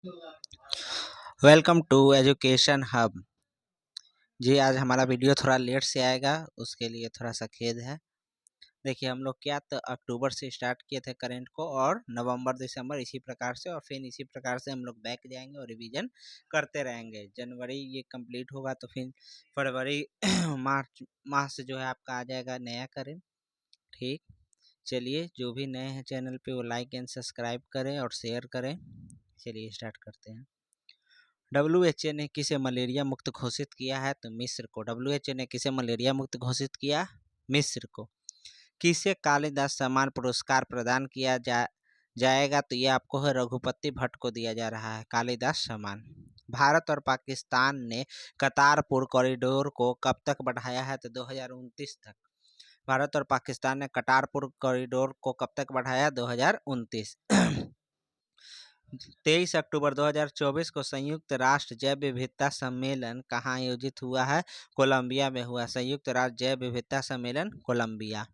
Welcome to education hub. जी, आज हमारा वीडियो थोड़ा लेट से आएगा, उसके लिए थोड़ा सा खेद है। देखिए, हम लोग क्या तो अक्टूबर से स्टार्ट किए थे करेंट को, और नवंबर दिसंबर इसी प्रकार से, और फिर इसी प्रकार से हम लोग बैक जाएंगे और रिवीजन करते रहेंगे। जनवरी ये कंप्लीट होगा तो फिर फरवरी मार्च माह से जो है आपका आ जाएगा नया करेंट। ठीक, चलिए, जो भी नए हैं चैनल पे वो लाइक एंड सब्सक्राइब करें और शेयर करें। चलिए स्टार्ट करते हैं। WHO ने किसे मलेरिया मुक्त घोषित किया है? तो मिस्र को। WHO ने किसे मलेरिया मुक्त घोषित किया? मिस्र को। किसे कालिदास सम्मान पुरस्कार प्रदान किया जाएगा? तो ये आपको है रघुपति भट्ट को दिया जा रहा है कालिदास सम्मान। भारत और पाकिस्तान ने करतारपुर कॉरिडोर को कब तक बढ़ाया है? तो 2029 तक। भारत और पाकिस्तान ने करतारपुर कॉरिडोर को कब तक बढ़ाया? 2029। 23 अक्टूबर 2024 को संयुक्त राष्ट्र जैव विविधता सम्मेलन कहाँ आयोजित हुआ है? कोलंबिया में हुआ। संयुक्त राष्ट्र जैव विविधता सम्मेलन कोलंबिया।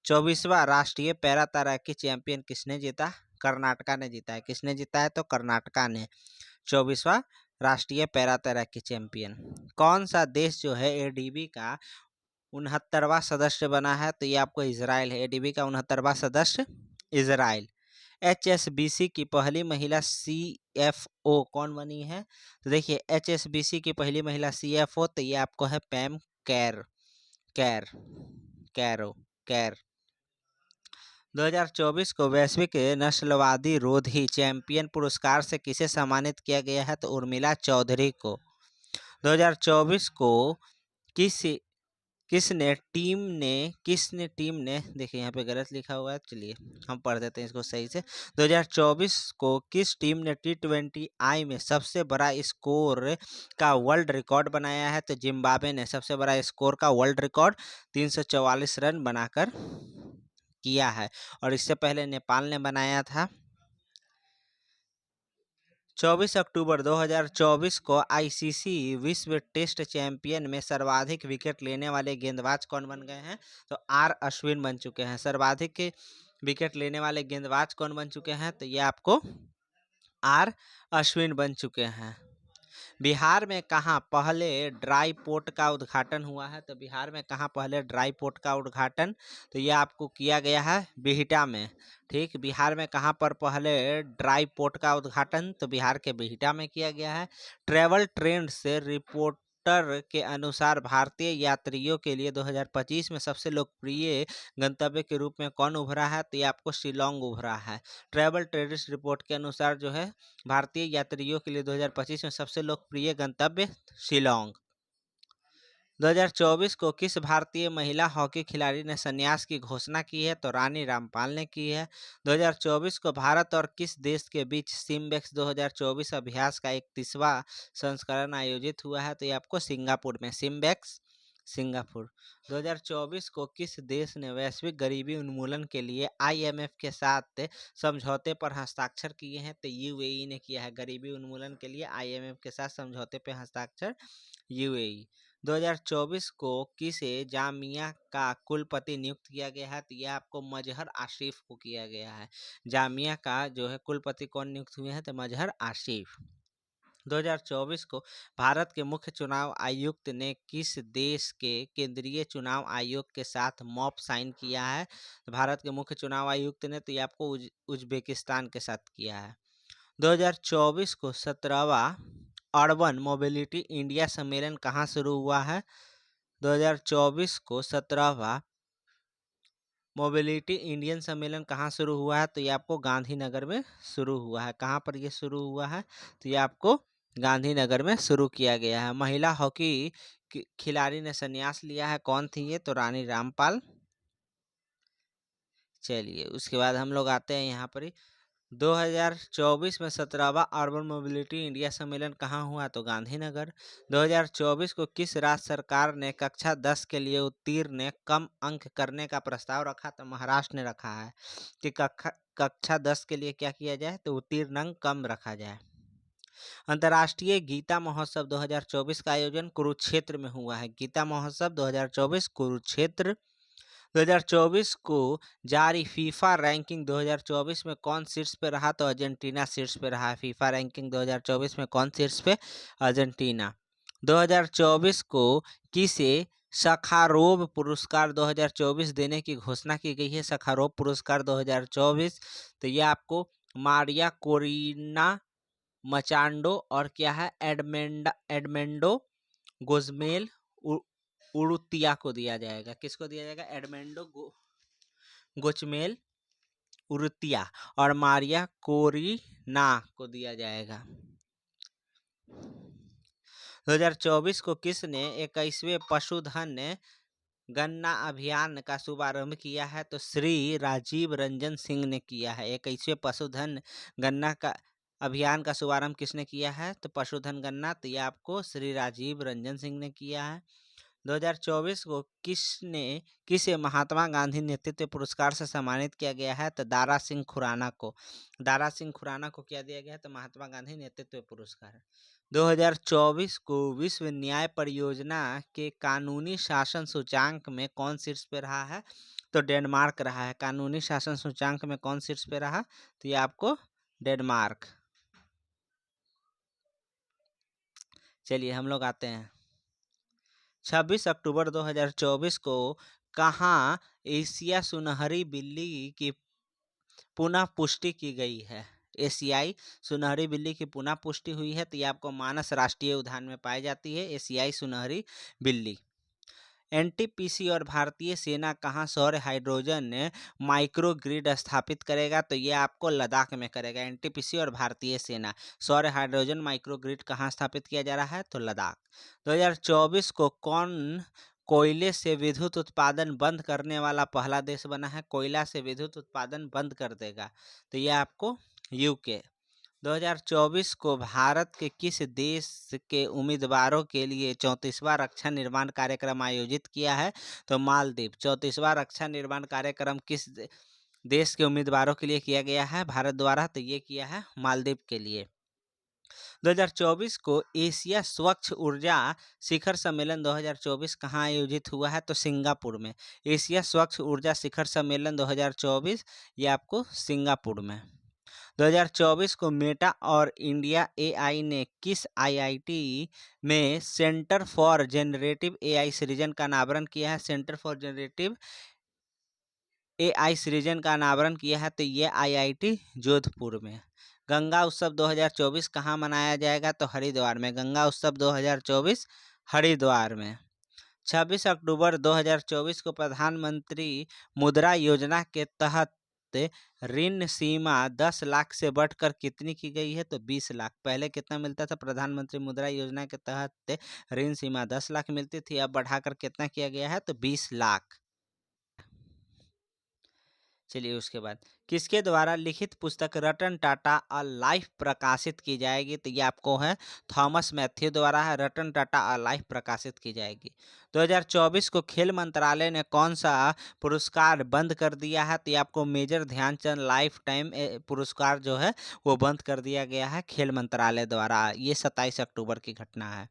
24वां राष्ट्रीय पैरा तैराकी चैंपियन किसने जीता? कर्नाटका ने जीता है। किसने जीता है? तो कर्नाटका ने 24वां राष्ट्रीय पैरा तैराकी चैंपियन। कौन सा देश जो है एडीबी का 69वां सदस्य बना है? तो ये आपको इजराइल है। एडीबी का 69वां सदस्य इजराइल। HSBC की पहली महिला CFO कौन बनी है? तो देखिए, HSBC की पहली महिला CFO तो ये आपको है पैम कैर कैर कैरो कैर। 2024 को वैश्विक नस्लवादी रोधी चैंपियन पुरस्कार से किसे सम्मानित किया गया है? तो उर्मिला चौधरी को। 2024 को किस किसने टीम ने देखिए यहाँ पे गलत लिखा हुआ है, चलिए हम पढ़ देते हैं इसको सही से। 2024 को किस टीम ने T20I में सबसे बड़ा स्कोर का वर्ल्ड रिकॉर्ड बनाया है? तो जिम्बाब्वे ने सबसे बड़ा स्कोर का वर्ल्ड रिकॉर्ड 344 रन बनाकर किया है, और इससे पहले नेपाल ने बनाया था। 24 अक्टूबर 2024 को आईसीसी विश्व टेस्ट चैंपियन में सर्वाधिक विकेट लेने वाले गेंदबाज कौन बन गए हैं? तो अश्विन बन चुके हैं। सर्वाधिक विकेट लेने वाले गेंदबाज कौन बन चुके हैं? तो ये आपको अश्विन बन चुके हैं। बिहार में कहाँ पहले ड्राई पोर्ट का उद्घाटन हुआ है? तो बिहार में कहाँ पहले ड्राई पोर्ट का उद्घाटन? तो ये आपको किया गया है बिहटा में। ठीक, बिहार में कहाँ पर पहले ड्राई पोर्ट का उद्घाटन? तो बिहार के बिहटा में किया गया है। ट्रैवल ट्रेंड से रिपोर्टर के अनुसार भारतीय यात्रियों के लिए 2025 में सबसे लोकप्रिय गंतव्य के रूप में कौन उभरा है? तो ये आपको शिलोंग उभरा है। ट्रैवल ट्रेंड्स रिपोर्ट के अनुसार जो है भारतीय यात्रियों के लिए 2025 में सबसे लोकप्रिय गंतव्य शिलोंग। 2024 को किस भारतीय महिला हॉकी खिलाड़ी ने संन्यास की घोषणा की है? तो रानी रामपाल ने की है। 2024 को भारत और किस देश के बीच सिम्बेक्स 2024 अभ्यास का 31वां संस्करण आयोजित हुआ है? तो ये आपको सिंगापुर में, सिम्बेक्स सिंगापुर। 2024 को किस देश ने वैश्विक गरीबी उन्मूलन के लिए IMF के साथ समझौते पर हस्ताक्षर किए हैं? तो UAE ने किया है। गरीबी उन्मूलन के लिए IMF के साथ समझौते पर हस्ताक्षर UAE। 2024 को किसे जामिया का कुलपति नियुक्त किया गया है? तो यह आपको मजहर आसिफ को किया गया है। जामिया का जो है कुलपति कौन नियुक्त हुए हैं? तो मजहर आसिफ। 2024 को भारत के मुख्य चुनाव आयुक्त ने किस देश के केंद्रीय चुनाव आयोग के साथ मॉप साइन किया है? तो भारत के मुख्य चुनाव आयुक्त ने तो ये आपको उज्बेकिस्तान के साथ किया है। 2024 को 17वां अर्बन मोबिलिटी इंडिया सम्मेलन कहाँ शुरू हुआ है? 2024 को 17वां मोबिलिटी इंडियन सम्मेलन कहाँ शुरू हुआ है? तो ये आपको गांधीनगर में शुरू हुआ है। कहाँ पर ये शुरू हुआ है? तो ये आपको गांधीनगर में शुरू किया गया है। महिला हॉकी खिलाड़ी ने संन्यास लिया है, कौन थी ये? तो रानी रामपाल। चलिए, उसके बाद हम लोग आते हैं यहाँ पर 2024 में 17वां अर्बन मोबिलिटी इंडिया सम्मेलन कहाँ हुआ? तो गांधीनगर। 2024 को किस राज्य सरकार ने कक्षा 10 के लिए उत्तीर्ण कम अंक करने का प्रस्ताव रखा? तो महाराष्ट्र ने रखा है कि कक्षा 10 के लिए क्या किया जाए? तो उत्तीर्ण अंक कम रखा जाए। अंतर्राष्ट्रीय गीता महोत्सव 2024 का आयोजन कुरुक्षेत्र में हुआ है। गीता महोत्सव 2024 कुरुक्षेत्र 2024 को जारी फीफा रैंकिंग 2024 में कौन शीर्ष पे रहा? तो अर्जेंटीना शीर्ष पे रहा है। फीफा रैंकिंग 2024 में कौन शीर्ष पे? अर्जेंटीना। 2024 को किसे सखारोव पुरस्कार 2024 देने की घोषणा की गई है? सखारोव पुरस्कार 2024, तो ये आपको मारिया कोरिना मचांडो और क्या है, एडमेंडो गोजमेल उरुतिया को दिया जाएगा। किसको दिया जाएगा? एडमेंडो गोचमेल उरुतिया और मारिया कोरिना को दिया जाएगा। 2024 को किसने 21वें पशुधन गणना अभियान का शुभारंभ किया है? तो श्री राजीव रंजन सिंह ने किया है। 21वें पशुधन गणना का अभियान का शुभारंभ किसने किया है? तो पशुधन गणना, तो ये आपको श्री राजीव रंजन सिंह ने किया है। 2024 को किसे महात्मा गांधी नेतृत्व पुरस्कार से सम्मानित किया गया है? तो दारा सिंह खुराना को। दारा सिंह खुराना को क्या दिया गया है? तो महात्मा गांधी नेतृत्व पुरस्कार। 2024 को विश्व न्याय परियोजना के कानूनी शासन सूचांक में कौन शीर्ष पे रहा है? तो डेनमार्क रहा है। कानूनी शासन सूचांक में कौन शीर्ष पे रहा? तो ये आपको डेनमार्क। चलिए हम लोग आते हैं 26 अक्टूबर 2024 को कहाँ एशिया सुनहरी बिल्ली की पुनः पुष्टि की गई है? एशियाई सुनहरी बिल्ली की पुनः पुष्टि हुई है, तो ये आपको मानस राष्ट्रीय उद्यान में पाई जाती है एशियाई सुनहरी बिल्ली। एनटीपीसी और भारतीय सेना कहाँ सौर हाइड्रोजन माइक्रो ग्रिड स्थापित करेगा? तो ये आपको लद्दाख में करेगा। एनटीपीसी और भारतीय सेना सौर हाइड्रोजन माइक्रो ग्रिड कहाँ स्थापित किया जा रहा है? तो लद्दाख। 2024 को कौन कोयले से विद्युत उत्पादन बंद करने वाला पहला देश बना है? कोयला से विद्युत उत्पादन बंद कर देगा, तो ये आपको यूके। 2024 को भारत के किस देश के उम्मीदवारों के लिए 34वां रक्षा निर्माण कार्यक्रम आयोजित किया है? तो मालदीव। 34वां रक्षा निर्माण कार्यक्रम किस देश के उम्मीदवारों के लिए किया गया है भारत द्वारा? तो ये किया है मालदीव के लिए। 2024 को एशिया स्वच्छ ऊर्जा शिखर सम्मेलन 2024 कहाँ आयोजित हुआ है? तो सिंगापुर में। एशिया स्वच्छ ऊर्जा शिखर सम्मेलन 2024 ये आपको सिंगापुर में। 2024 को मेटा और इंडिया एआई ने किस आईआईटी में सेंटर फॉर जनरेटिव एआई सृजन का अनावरण किया है? सेंटर फॉर जनरेटिव एआई सृजन का अनावरण किया है, तो ये आईआईटी जोधपुर में। गंगा उत्सव 2024 कहाँ मनाया जाएगा? तो हरिद्वार में। गंगा उत्सव 2024 हरिद्वार में। 26 अक्टूबर 2024 को प्रधानमंत्री मुद्रा योजना के तहत ऋण सीमा 10 लाख से बढ़कर कितनी की गई है? तो 20 लाख। पहले कितना मिलता था? प्रधानमंत्री मुद्रा योजना के तहत ऋण सीमा 10 लाख मिलती थी, अब बढ़ाकर कितना किया गया है? तो 20 लाख। चलिए उसके बाद किसके द्वारा लिखित पुस्तक रतन टाटा अ लाइफ प्रकाशित की जाएगी? तो ये आपको है थॉमस मैथ्यू द्वारा है रतन टाटा अ लाइफ प्रकाशित की जाएगी। 2024 को खेल मंत्रालय ने कौन सा पुरस्कार बंद कर दिया है? तो ये आपको मेजर ध्यानचंद लाइफ टाइम पुरस्कार जो है वो बंद कर दिया गया है खेल मंत्रालय द्वारा। ये 27 अक्टूबर की घटना है।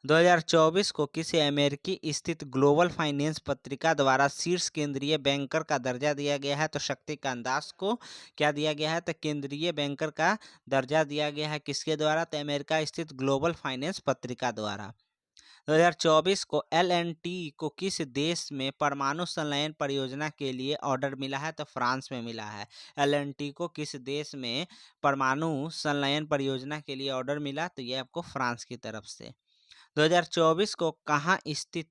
2024 को किसी अमेरिकी स्थित ग्लोबल फाइनेंस पत्रिका द्वारा शीर्ष केंद्रीय बैंकर का दर्जा दिया गया है? तो शक्तिकांत दास को क्या दिया गया है? तो केंद्रीय बैंकर का दर्जा दिया गया है। किसके द्वारा? तो अमेरिका स्थित ग्लोबल फाइनेंस पत्रिका द्वारा। 2024 को एल&टी को किस देश में परमाणु संलयन परियोजना के लिए ऑर्डर मिला है? तो फ्रांस में मिला है। एल&टी को किस देश में परमाणु संलयन परियोजना के लिए ऑर्डर मिला? तो ये आपको फ्रांस की तरफ से। 2024 को कहाँ स्थित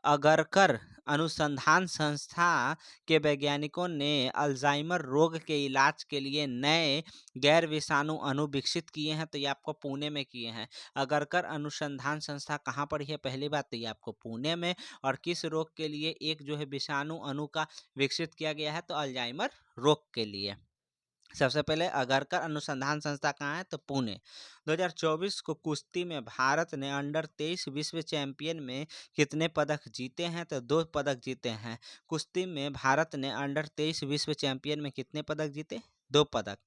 अगरकर अनुसंधान संस्था के वैज्ञानिकों ने अल्जाइमर रोग के इलाज के लिए नए गैर विषाणु अणु विकसित किए हैं? तो ये आपको पुणे में किए हैं। अगरकर अनुसंधान संस्था कहाँ पर है? पहली बात तो ये आपको पुणे में। और किस रोग के लिए एक जो है विषाणु अणु का विकसित किया गया है? तो अल्जाइमर रोग के लिए। सबसे पहले अगरकर अनुसंधान संस्था कहाँ है? तो पुणे। 2024 को कुश्ती में भारत ने अंडर 23 विश्व चैंपियन में कितने पदक जीते हैं? तो 2 पदक जीते हैं। कुश्ती में भारत ने अंडर 23 विश्व चैंपियन में कितने पदक जीते? 2 पदक।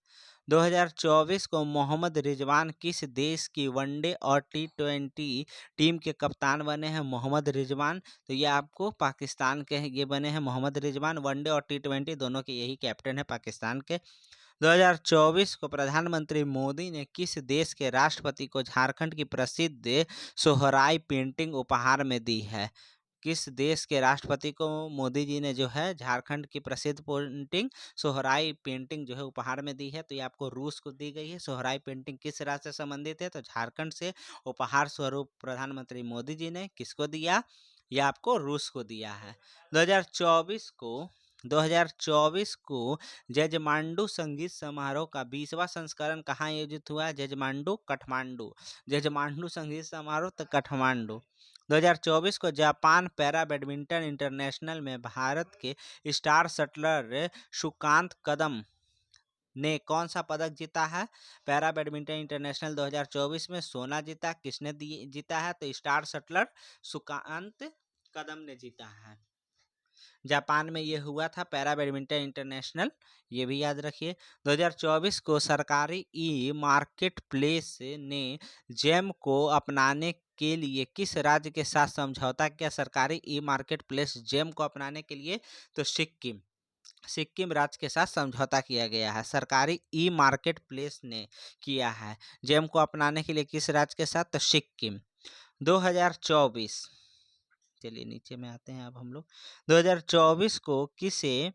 2024 को मोहम्मद रिजवान किस देश की वनडे और टी20 टीम के कप्तान बने हैं? मोहम्मद रिजवान, तो ये आपको पाकिस्तान के ये बने हैं मोहम्मद रिजवान, वनडे और टी20 दोनों के यही कैप्टन है पाकिस्तान के। 2024 को प्रधानमंत्री मोदी ने किस देश के राष्ट्रपति को झारखंड की प्रसिद्ध सोहराई पेंटिंग उपहार में दी है? किस देश के राष्ट्रपति को मोदी जी ने जो है झारखंड की प्रसिद्ध पेंटिंग सोहराई पेंटिंग जो है उपहार में दी है? तो ये आपको रूस को दी गई है। सोहराई पेंटिंग किस राज्य से संबंधित है? तो झारखंड से उपहार स्वरूप प्रधानमंत्री मोदी जी ने किसको दिया? ये आपको रूस को दिया है। 2024 को 2024 को जजमांडू संगीत समारोह का 20वां संस्करण कहाँ आयोजित हुआ? जजमांडू, काठमांडू। जजमांडू संगीत समारोह तो काठमांडू। 2024 को जापान पैरा बैडमिंटन इंटरनेशनल में भारत के स्टार शटलर सुकांत कदम ने कौन सा पदक जीता है? पैरा बैडमिंटन इंटरनेशनल 2024 में सोना जीता। किसने जीता है? तो स्टार शटलर सुकांत कदम ने जीता है। जापान में ये हुआ था पैरा बैडमिंटन इंटरनेशनल, ये भी याद रखिए। 2024 को सरकारी ई मार्केट प्लेस ने जेम को अपनाने के लिए किस राज्य के साथ समझौता किया? सरकारी ई मार्केट प्लेस जेम को अपनाने के लिए तो सिक्किम राज्य के साथ समझौता किया गया है। सरकारी ई मार्केट प्लेस ने किया है जेम को अपनाने के लिए किस राज्य के साथ? तो सिक्किम। 2024, चलिए नीचे में आते हैं अब हम लोग। 2024 को किसे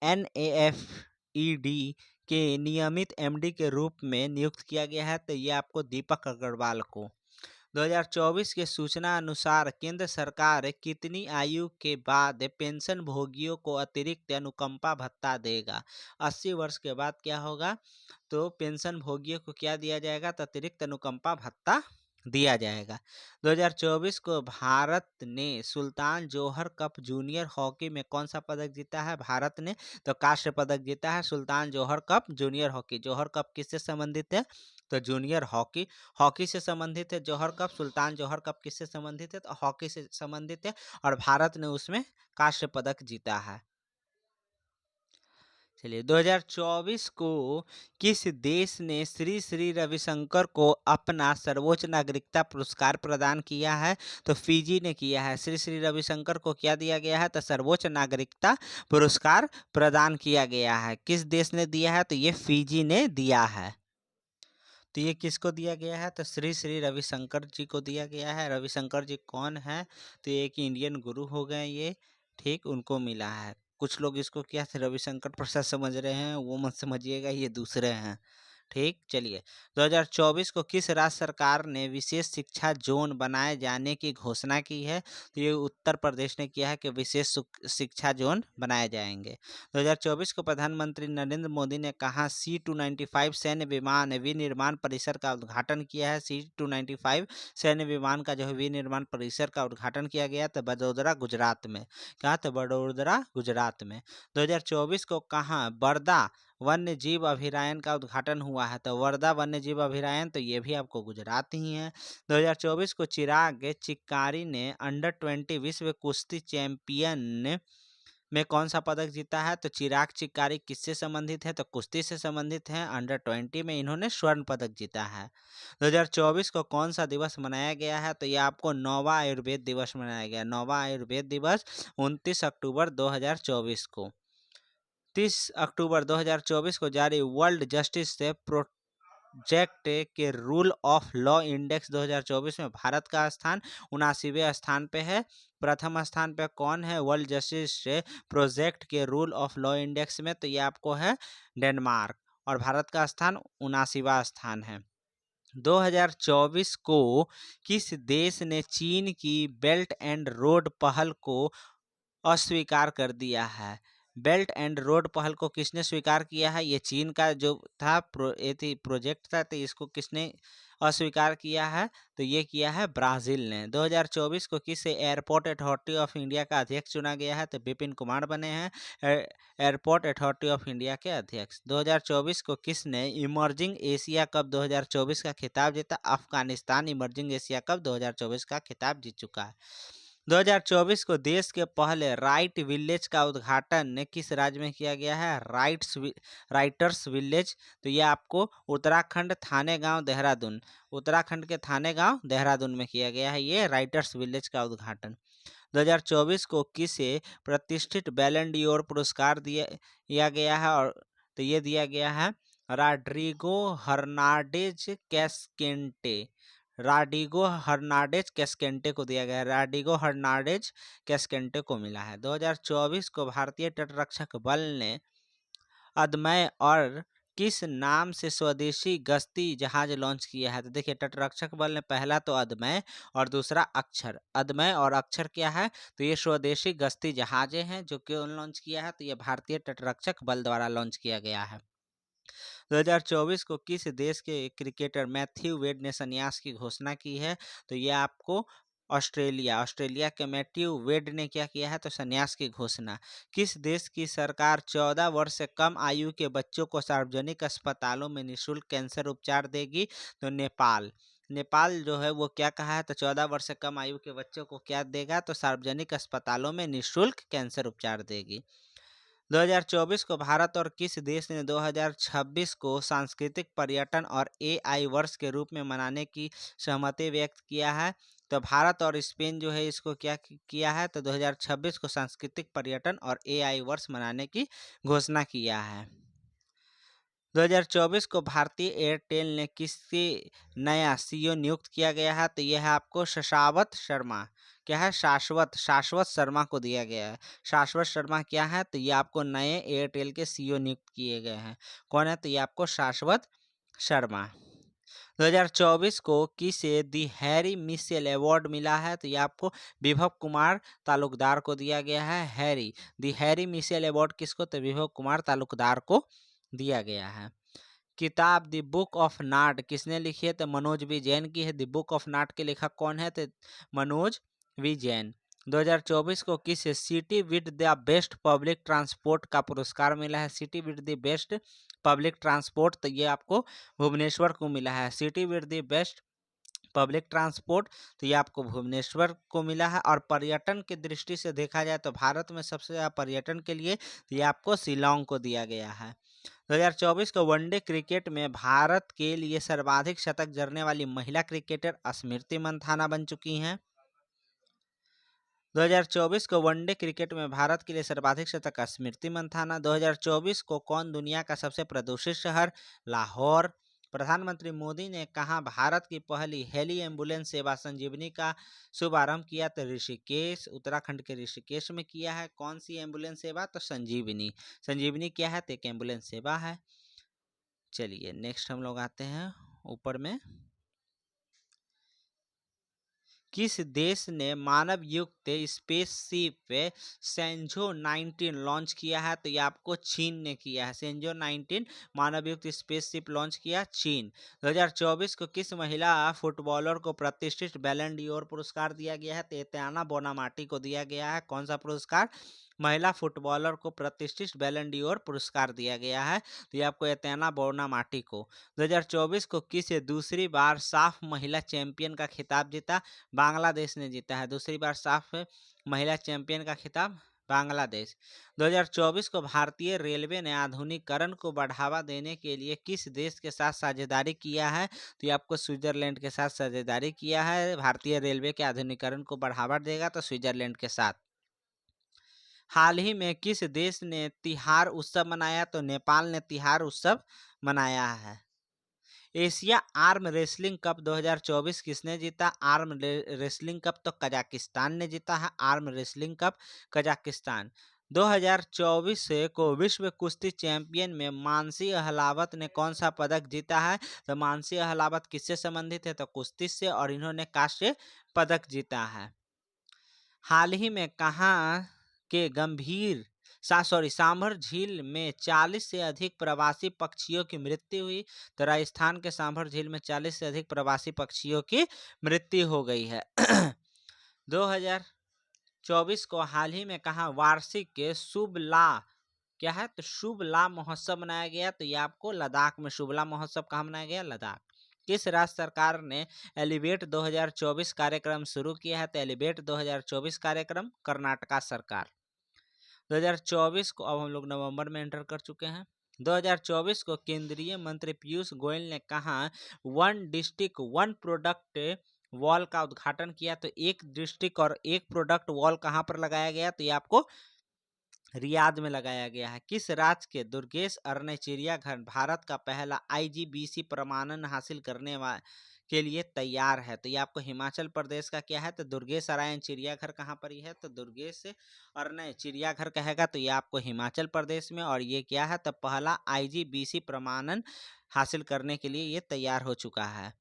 NAFED के नियमित MD के रूप में नियुक्त किया गया है? तो ये आपको दीपक अग्रवाल को। 2024 के सूचना अनुसार केंद्र सरकार कितनी आयु के बाद पेंशन भोगियों को अतिरिक्त अनुकंपा भत्ता देगा? 80 वर्ष के बाद क्या होगा? तो पेंशन भोगियों को क्या दिया जाएगा? तो अतिरिक्त अनुकंपा भत्ता दिया जाएगा। 2024 को भारत ने सुल्तान जोहर कप जूनियर हॉकी में कौन सा पदक जीता है? भारत ने तो कांस्य पदक जीता है सुल्तान जोहर कप जूनियर हॉकी। जोहर कप किससे संबंधित है? तो जूनियर हॉकी, हॉकी से संबंधित है जोहर कप। सुल्तान जोहर कप किससे संबंधित है? तो हॉकी से संबंधित है और भारत ने उसमें कांस्य पदक जीता है। चलिए 2024 को किस देश ने श्री श्री रविशंकर को अपना सर्वोच्च नागरिकता पुरस्कार प्रदान किया है? तो फिजी ने किया है। श्री श्री रविशंकर को क्या दिया गया है? तो सर्वोच्च नागरिकता पुरस्कार प्रदान किया गया है। किस देश ने दिया है? तो ये फिजी ने दिया है। तो ये किसको दिया गया है? तो श्री श्री रविशंकर जी को दिया गया है। रविशंकर जी कौन है? तो एक इंडियन गुरु हो गए ये, ठीक, उनको मिला है। कुछ लोग इसको क्या थे रविशंकर प्रसाद समझ रहे हैं, वो मत समझिएगा, ये दूसरे हैं, ठीक। चलिए 2024 को किस राज्य सरकार ने विशेष शिक्षा जोन बनाए जाने की घोषणा की है? तो ये उत्तर प्रदेश ने किया है कि विशेष शिक्षा जोन बनाए जाएंगे। 2024 को प्रधानमंत्री नरेंद्र मोदी ने कहा C-295 सैन्य विमान विनिर्माण परिसर का उद्घाटन किया है? C-295 सैन्य विमान का जो है विनिर्माण परिसर का उद्घाटन किया गया तो बड़ोदरा गुजरात में। कहाँ? तो बड़ोदरा गुजरात में। 2024 को कहाँ वर्धा वन्य जीव अभयारण्य का उद्घाटन हुआ है? तो वर्धा वन्य जीव अभयारण्य, तो ये भी आपको गुजरात ही है। 2024 को चिराग चिक्कारी ने अंडर-20 विश्व कुश्ती चैंपियन में कौन सा पदक जीता है? तो चिराग चिक्कारी किससे संबंधित है? तो कुश्ती से संबंधित है। अंडर-20 में इन्होंने स्वर्ण पदक जीता है। 2024 को कौन सा दिवस मनाया गया है? तो ये आपको 9वां आयुर्वेद दिवस मनाया गया। 9वां आयुर्वेद दिवस 29 अक्टूबर 2024 को। 30 अक्टूबर 2024 को जारी वर्ल्ड जस्टिस से प्रोजेक्ट के रूल ऑफ लॉ इंडेक्स 2024 में भारत का स्थान 79वें स्थान पे है। प्रथम स्थान पे कौन है वर्ल्ड जस्टिस प्रोजेक्ट के रूल ऑफ लॉ इंडेक्स में? तो ये आपको है डेनमार्क, और भारत का स्थान 79वां स्थान है। 2024 को किस देश ने चीन की बेल्ट एंड रोड पहल को अस्वीकार कर दिया है? बेल्ट एंड रोड पहल को किसने स्वीकार किया है? ये चीन का जो था प्रोजेक्ट था, तो इसको किसने अस्वीकार किया है? तो ये किया है ब्राज़ील ने। 2024 को किस एयरपोर्ट अथॉरिटी ऑफ इंडिया का अध्यक्ष चुना गया है? तो विपिन कुमार बने हैं एयरपोर्ट अथॉरिटी ऑफ इंडिया के अध्यक्ष। 2024 को किसने इमर्जिंग एशिया कप 2024 का खिताब जीता? अफगानिस्तान इमर्जिंग एशिया कप 2024 का खिताब जीत चुका है। 2024 को देश के पहले राइट विलेज का उद्घाटन किस राज्य में किया गया है? Writers village. तो ये आपको उत्तराखंड थाने गांव देहरादून, उत्तराखंड के थाने गांव देहरादून में किया गया है ये राइटर्स विलेज का उद्घाटन। 2024 को किसे प्रतिष्ठित बैलन डी'ओर पुरस्कार दिया गया है? और तो ये दिया गया है राड्रिगो हर्नांडेज कैस्केंटे, राडिगो हर्नांडेज कैस्केंटे को दिया गया है, राडिगो हर्नांडेज कैस्केंटे को मिला है। 2024 को भारतीय तटरक्षक बल ने अदम्य और किस नाम से स्वदेशी गश्ती जहाज लॉन्च किया है? तो देखिए, तटरक्षक बल ने पहला तो अदम्य और दूसरा अक्षर, अदम्य और अक्षर क्या है? तो ये स्वदेशी गश्ती जहाजें हैं जो क्यों लॉन्च किया है? तो ये भारतीय तटरक्षक बल द्वारा लॉन्च किया गया है। 2024 को किस देश के क्रिकेटर मैथ्यू वेड ने संन्यास की घोषणा की है? तो ये आपको ऑस्ट्रेलिया के मैथ्यू वेड ने क्या किया है? तो संन्यास की घोषणा। किस देश की सरकार 14 वर्ष से कम आयु के बच्चों को सार्वजनिक अस्पतालों में निःशुल्क कैंसर उपचार देगी? तो नेपाल। नेपाल जो है वो क्या कहा है? तो 14 वर्ष से कम आयु के बच्चों को क्या देगा? तो सार्वजनिक अस्पतालों में निःशुल्क कैंसर उपचार देगी। 2024 को भारत और किस देश ने 2026 को सांस्कृतिक पर्यटन और एआई वर्ष के रूप में मनाने की सहमति व्यक्त किया है? तो भारत और स्पेन जो है इसको क्या किया है? तो 2026 को सांस्कृतिक पर्यटन और एआई वर्ष मनाने की घोषणा किया है। 2024 को भारतीय एयरटेल ने किससे नया सीईओ नियुक्त किया गया है? तो यह है आपको शाश्वत शर्मा। क्या है? शाश्वत शर्मा को दिया गया है। शाश्वत शर्मा क्या है? तो ये आपको नए एयरटेल के सीईओ नियुक्त किए गए हैं। कौन है? तो ये आपको शाश्वत शर्मा। 2024 को किसे दी हैरी मिशेल अवार्ड मिला है? तो ये आपको विभव कुमार तालुकदार को दिया गया है। दी हैरी मिशेल अवार्ड किसको? तो विभव कुमार तालुकदार को दिया गया है। किताब द बुक ऑफ नाट किसने लिखी है? तो मनोज वी जैन की है। द बुक ऑफ नाट के लेखक कौन है? तो मनोज वी जैन। 2024 को किस city with the best public transport का पुरस्कार मिला है? City with the best public transport, तो ये आपको भुवनेश्वर को मिला है। City with the best public transport, तो ये आपको भुवनेश्वर को मिला है। और पर्यटन की दृष्टि से देखा जाए तो भारत में सबसे ज़्यादा पर्यटन के लिए ये आपको शिलोंग को दिया गया है। 2024 को वनडे क्रिकेट में भारत के लिए सर्वाधिक शतक जड़ने वाली महिला क्रिकेटर स्मृति मंधाना बन चुकी हैं। 2024 को वनडे क्रिकेट में भारत के लिए सर्वाधिक शतक स्मृति मंधाना। 2024 को कौन दुनिया का सबसे प्रदूषित शहर? लाहौर। प्रधानमंत्री मोदी ने कहा भारत की पहली हेली एम्बुलेंस सेवा संजीवनी का शुभारंभ किया? तो ऋषिकेश, उत्तराखंड के ऋषिकेश में किया है। कौन सी एम्बुलेंस सेवा? तो संजीवनी। संजीवनी क्या है? तो एक एम्बुलेंस सेवा है। चलिए नेक्स्ट हम लोग आते हैं ऊपर में। किस देश ने मानव युक्त स्पेसशिप सेंजो 19 लॉन्च किया है? तो ये आपको चीन ने किया है। सेंजो 19 मानव युक्त स्पेसशिप लॉन्च किया चीन। 2024 को किस महिला फुटबॉलर को प्रतिष्ठित बैलन डी'ओर पुरस्कार दिया गया है? तो एतियाना बोनामाटी को दिया गया है। कौन सा पुरस्कार? महिला फुटबॉलर को प्रतिष्ठित बैलन डी'ओर पुरस्कार दिया गया है। तो ये आपको एतियाना बोनामाटी को। 2024 को किस दूसरी बार साफ महिला चैंपियन का खिताब जीता? बांग्लादेश ने जीता है दूसरी बार साफ महिला चैंपियन का खिताब, बांग्लादेश। 2024 को भारतीय रेलवे ने आधुनिकीकरण को बढ़ावा देने के लिए किस देश के साथ साझेदारी किया है? तो ये आपको स्विट्जरलैंड के साथ साझेदारी किया है। भारतीय रेलवे के आधुनिकीकरण को बढ़ावा देगा तो स्विट्जरलैंड के साथ। हाल ही में किस देश ने तिहार उत्सव मनाया? तो नेपाल ने तिहार उत्सव मनाया है। एशिया आर्म रेसलिंग कप 2024 किसने जीता? आर्म रेसलिंग कप तो कजाकिस्तान ने जीता है। Arm wrestling cup Kazakhstan. 2024 को विश्व कुश्ती चैंपियन में मानसी अहलावत ने कौन सा पदक जीता है? तो मानसी अहलावत किससे संबंधित है? तो कुश्ती से, और इन्होंने कांस्य पदक जीता है। हाल ही में कहाँ के सांभर झील में 40 से अधिक प्रवासी पक्षियों की मृत्यु हुई? तो राजस्थान के सांभर झील में 40 से अधिक प्रवासी पक्षियों की मृत्यु हो गई है। 2024 को हाल ही में कहाँ वार्षिक के शुभ ला क्या है? तो शुभ ला महोत्सव मनाया गया। तो ये आपको लद्दाख में शुभ ला महोत्सव कहाँ मनाया गया? लद्दाख। किस राज्य सरकार ने एलिवेट 2024 कार्यक्रम शुरू किया है? तो एलिवेट 2024 कार्यक्रम कर्नाटका सरकार। 2024 को अब हम लोग नवंबर में एंटर कर चुके हैं। 2024 को केंद्रीय मंत्री पीयूष गोयल ने कहा one district one product wall का उद्घाटन किया। तो एक डिस्ट्रिक्ट और एक प्रोडक्ट वॉल कहाँ पर लगाया गया? तो ये आपको रियाद में लगाया गया है। किस राज्य के दुर्गेश अरण्य चिड़ियाघर भारत का पहला IGBC प्रमाणन हासिल करने के लिए तैयार है? तो ये आपको हिमाचल प्रदेश का क्या है? तो दुर्गेश अरण्य चिड़ियाघर कहाँ पर ही है? तो दुर्गेश अरण्य चिड़ियाघर कहेगा तो ये आपको हिमाचल प्रदेश में। और ये क्या है? तो पहला IGBC प्रमाणन हासिल करने के लिए ये तैयार हो चुका है।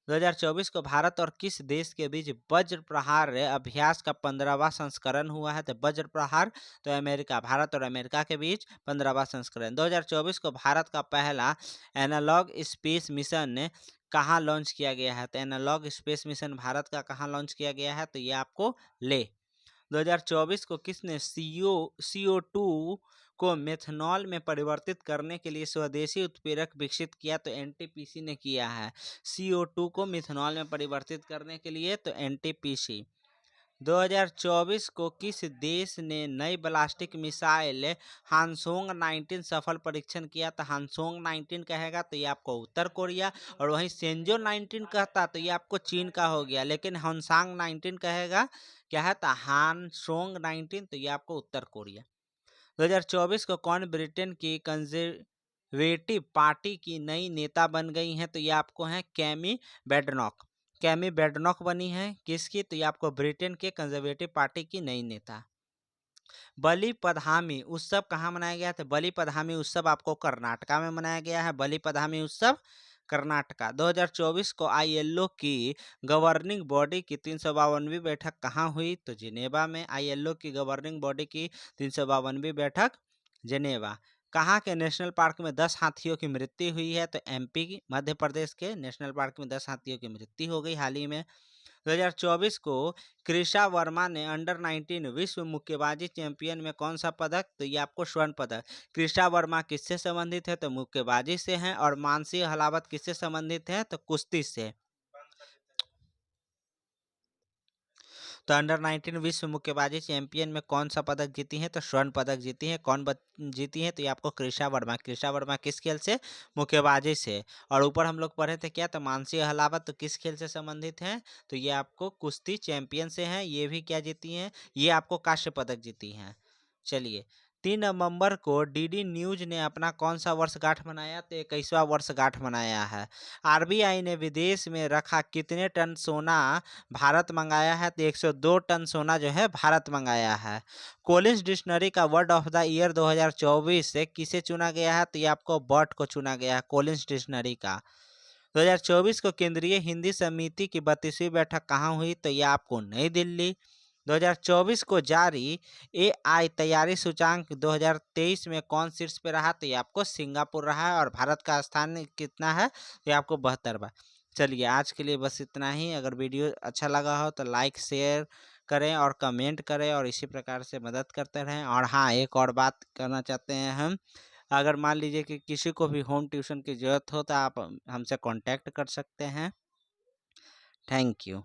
2024 को भारत और किस देश के बीच वज्र प्रहार अभ्यास का 15वां संस्करण हुआ है? तो वज्र प्रहार तो अमेरिका, भारत और अमेरिका के बीच 15वां संस्करण। 2024 को भारत का पहला एनालॉग स्पेस मिशन कहाँ लॉन्च किया गया है? तो एनालॉग स्पेस मिशन भारत का कहाँ लॉन्च किया गया है? तो ये आपको 2024 को किसने CO2 को मेथनॉल में परिवर्तित करने के लिए स्वदेशी उत्प्रेरक विकसित किया? तो NTPC ने किया है। CO2 को मिथनॉल में परिवर्तित करने के लिए तो NTPC। 2024 को किस देश ने नई बैलिस्टिक मिसाइल हानसोंग 19 सफल परीक्षण किया? तो हानसोंग 19 कहेगा तो ये आपको उत्तर कोरिया, और वहीं सेंजो 19 कहता तो ये आपको चीन का हो गया। लेकिन हानसांग 19 कहेगा क्या है? तो हानसोंग 19 तो ये आपको उत्तर कोरिया। 2024 को कौन ब्रिटेन की कंजर्वेटिव पार्टी की नई नेता बन गई हैं? तो ये आपको हैं कैमी बेडनॉक। कैमी बेडनॉक बनी है किसकी? तो ये आपको ब्रिटेन के कंजर्वेटिव पार्टी की नई नेता। बलि पधामी उत्सव कहाँ मनाया गया था? बलि पधामी उत्सव आपको कर्नाटका में मनाया गया है। बलि पधामी उत्सव कर्नाटका। 2024 को ILO की गवर्निंग बॉडी की 352वीं बैठक कहाँ हुई? तो जिनेवा में। ILO की गवर्निंग बॉडी की 352वीं बैठक जिनेवा। कहाँ के नेशनल पार्क में 10 हाथियों की मृत्यु हुई है? तो MP मध्य प्रदेश के नेशनल पार्क में 10 हाथियों की मृत्यु हो गई हाल ही में। 2024 को कृषा वर्मा ने अंडर 19 विश्व मुक्केबाजी चैंपियन में कौन सा पदक? तो ये आपको स्वर्ण पदक। कृषा वर्मा किससे संबंधित है? तो मुक्केबाजी से हैं। और मानसी हलावत किससे संबंधित है? तो कुश्ती से। तो अंडर 19 विश्व मुक्केबाजी चैंपियन में कौन सा पदक जीती हैं? तो स्वर्ण पदक जीती हैं। कौन जीती हैं? तो ये आपको कृषा वर्मा। कृषा वर्मा किस खेल से? मुक्केबाजी से। और ऊपर हम लोग पढ़े थे क्या? तो मानसी हलावत तो किस खेल से संबंधित हैं? तो ये आपको कुश्ती चैंपियन से हैं। ये भी क्या जीती हैं? ये आपको कांस्य पदक जीती हैं। चलिए, 3 नवंबर को DD न्यूज ने अपना कौन सा वर्षगांठ मनाया? तो 21वां वर्षगांठ मनाया है। RBI ने विदेश में रखा कितने टन सोना भारत मंगाया है? तो 102 टन सोना जो है भारत मंगाया है। कोलिंस डिक्शनरी का वर्ड ऑफ द ईयर 2024 से किसे चुना गया है? तो ये आपको बर्ट को चुना गया है कोलिंस डिक्शनरी का। 2024 को केंद्रीय हिंदी समिति की 32वीं बैठक कहाँ हुई? तो ये आपको नई दिल्ली। 2024 को जारी AI तैयारी सूचांक 2023 में कौन शीर्ष पे रहा? तो ये आपको सिंगापुर रहा है। और भारत का स्थान कितना है? तो ये आपको 72वां। चलिए, आज के लिए बस इतना ही। अगर वीडियो अच्छा लगा हो तो लाइक शेयर करें और कमेंट करें और इसी प्रकार से मदद करते रहें। और हाँ, एक और बात करना चाहते हैं हम, अगर मान लीजिए कि किसी को भी होम ट्यूशन की ज़रूरत हो तो आप हमसे कांटेक्ट कर सकते हैं। Thank you.